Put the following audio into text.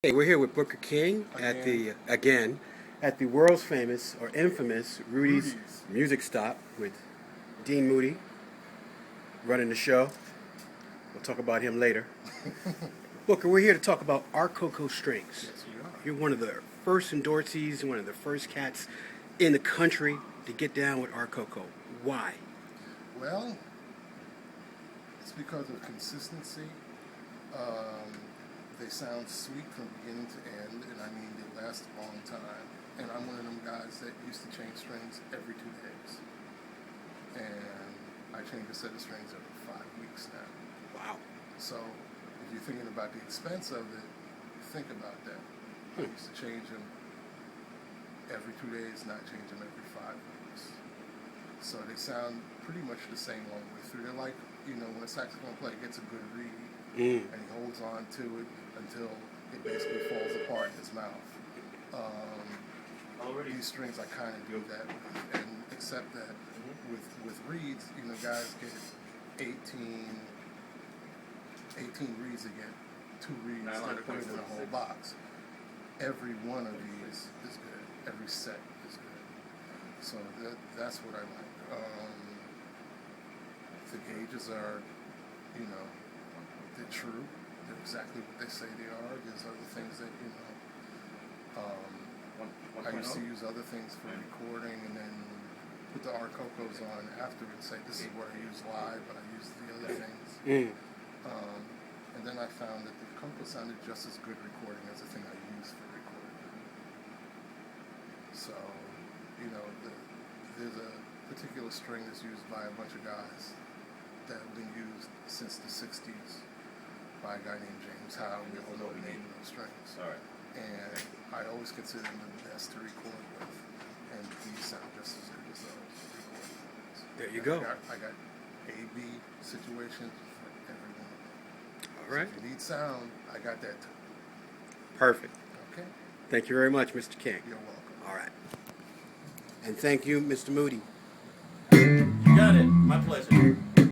Hey, we're here with Booker King at the world's famous or infamous Rudy's Music Stop with Dean Moody running the show. We'll talk about him later. Booker, we're here to talk about R.Cocco strings. Yes, we are. You're one of the first endorsees, one of the first cats in the country to get down with R.Cocco. Why? Well, it's because of consistency. They sound sweet from beginning to end, and I mean they last a long time. And I'm one of them guys that used to change strings every 2 days. And I change a set of strings every 5 weeks now. Wow. So if you're thinking about the expense of it, think about that. I used to change them every 2 days, not change them every 5 weeks. So they sound pretty much the same all the way through. They're like, when a saxophone player gets a good reed and he holds on to it until it basically falls apart in his mouth. These strings I kind of do that with, and except that with reeds, guys get 18 reeds to get 2 reeds that put it in a whole box. Every one of these is good. Every set is good. So that's what I like. The gauges are, they're true. They're exactly what they say they are. There's other things that, I used to use other things for recording and then put the R.Coccos on after and say, this is what I use live, but I use the other things. And then I found that the Coco sounded just as good recording as the thing I used for recording. So, there's a particular string that's used by a bunch of guys that have been used since the 60s by a guy named James Howe. We all know the name of those strings. All right. And I always consider them the best to record with, and these sound just as good as those recording ones. There you go. I got A-B situations for every one of them. All right. So if you need sound, I got that too. Perfect. Okay? Thank you very much, Mr. King. You're welcome. All right. And thank you, Mr. Moody. You got it. My pleasure.